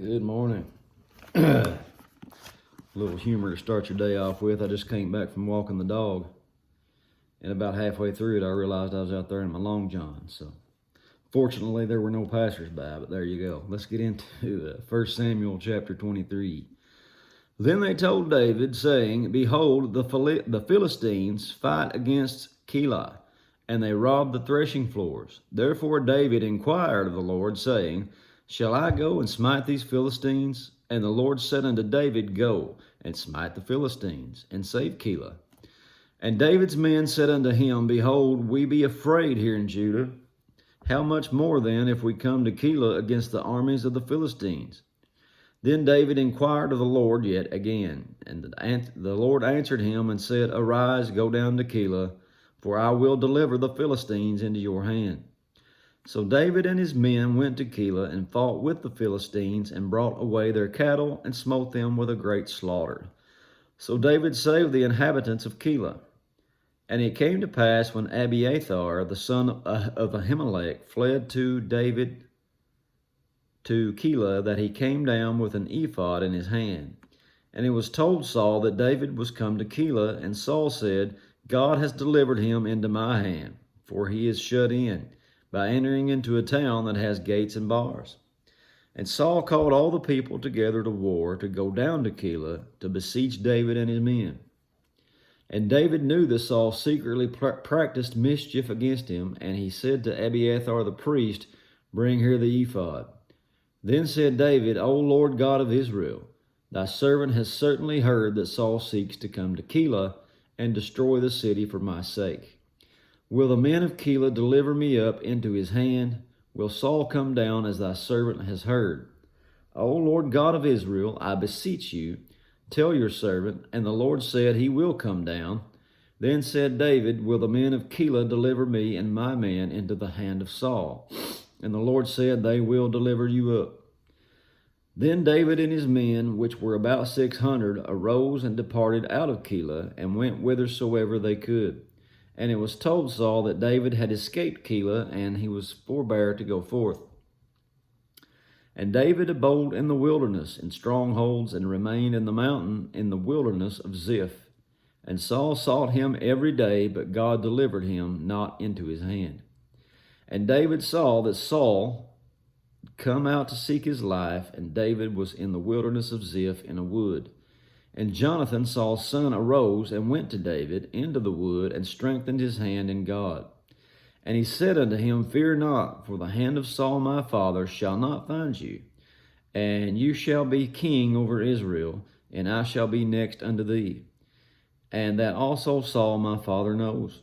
Good morning. A little humor to start your day off with. I just came back from walking the dog, and about halfway through it, I realized I was out there in my long john. So, fortunately, there were no passersby, but there you go. Let's get into 1 Samuel chapter 23. Then they told David, saying, Behold, the Philistines fight against Keilah, and they rob the threshing floors. Therefore David inquired of the Lord, saying, Shall I go and smite these Philistines? And the Lord said unto David, Go and smite the Philistines, and save Keilah. And David's men said unto him, Behold, we be afraid here in Judah. How much more then if we come to Keilah against the armies of the Philistines? Then David inquired of the Lord yet again, and the Lord answered him and said, Arise, go down to Keilah, for I will deliver the Philistines into your hand. So David and his men went to Keilah and fought with the Philistines and brought away their cattle and smote them with a great slaughter. So David saved the inhabitants of Keilah. And it came to pass when Abiathar, the son of Ahimelech, fled to David to Keilah, that he came down with an ephod in his hand. And it was told Saul that David was come to Keilah, and Saul said, God has delivered him into my hand, for he is shut in, by entering into a town that has gates and bars. And Saul called all the people together to war, to go down to Keilah, to beseech David and his men. And David knew that Saul secretly practiced mischief against him, and he said to Abiathar the priest, Bring here the ephod. Then said David, O Lord God of Israel, thy servant has certainly heard that Saul seeks to come to Keilah and destroy the city for my sake. Will the men of Keilah deliver me up into his hand? Will Saul come down as thy servant has heard? O Lord God of Israel, I beseech you, tell your servant. And the Lord said, He will come down. Then said David, Will the men of Keilah deliver me and my men into the hand of Saul? And the Lord said, They will deliver you up. Then David and his men, which were about 600, arose and departed out of Keilah, and went whithersoever they could. And it was told Saul that David had escaped Keilah, and he was forbear to go forth. And David abode in the wilderness, in strongholds, and remained in the mountain in the wilderness of Ziph. And Saul sought him every day, but God delivered him not into his hand. And David saw that Saul come out to seek his life, and David was in the wilderness of Ziph in a wood. And Jonathan, Saul's son, arose and went to David into the wood, and strengthened his hand in God. And he said unto him, Fear not, for the hand of Saul my father shall not find you, and you shall be king over Israel, and I shall be next unto thee. And that also Saul my father knows.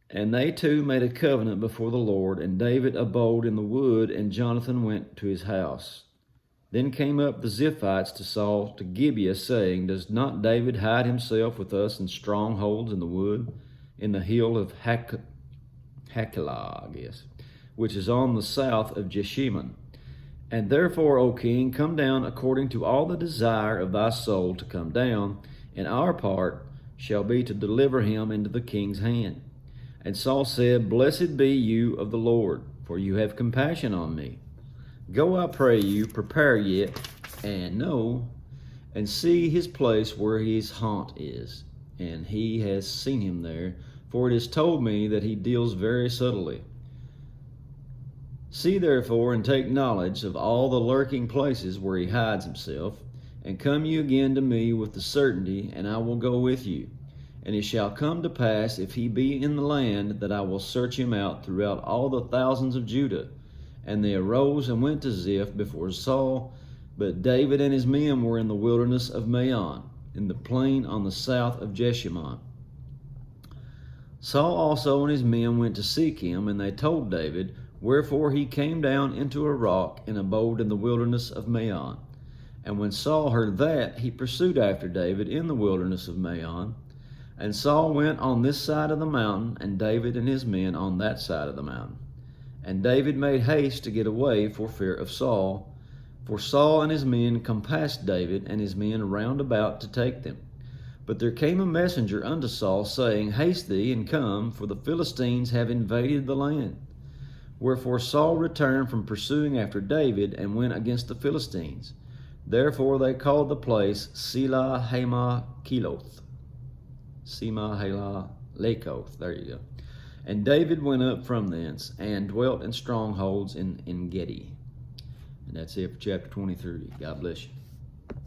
And they two made a covenant before the Lord, and David abode in the wood, and Jonathan went to his house. Then came up the Ziphites to Saul to Gibeah, saying, Does not David hide himself with us in strongholds in the wood, in the hill of Hachilah, which is on the south of Jeshimon? And therefore, O king, come down according to all the desire of thy soul to come down, and our part shall be to deliver him into the king's hand. And Saul said, Blessed be you of the Lord, for you have compassion on me. Go, I pray you, prepare yet, and know, and see his place where his haunt is. And he has seen him there, for it is told me that he deals very subtly. See therefore, and take knowledge of all the lurking places where he hides himself, and come you again to me with the certainty, and I will go with you. And it shall come to pass, if he be in the land, that I will search him out throughout all the thousands of Judah. And they arose and went to Ziph before Saul, but David and his men were in the wilderness of Maon, in the plain on the south of Jeshimon. Saul also and his men went to seek him, and they told David, wherefore he came down into a rock and abode in the wilderness of Maon. And when Saul heard that, he pursued after David in the wilderness of Maon. And Saul went on this side of the mountain, and David and his men on that side of the mountain. And David made haste to get away for fear of Saul, for Saul and his men compassed David and his men round about to take them. But there came a messenger unto Saul, saying, Haste thee and come, for the Philistines have invaded the land. Wherefore Saul returned from pursuing after David and went against the Philistines. Therefore they called the place Selah Hamath Kiloth. Sema Halah Lakoth. There you go. And David went up from thence and dwelt in strongholds in Gedi. And that's it for chapter 23. God bless you.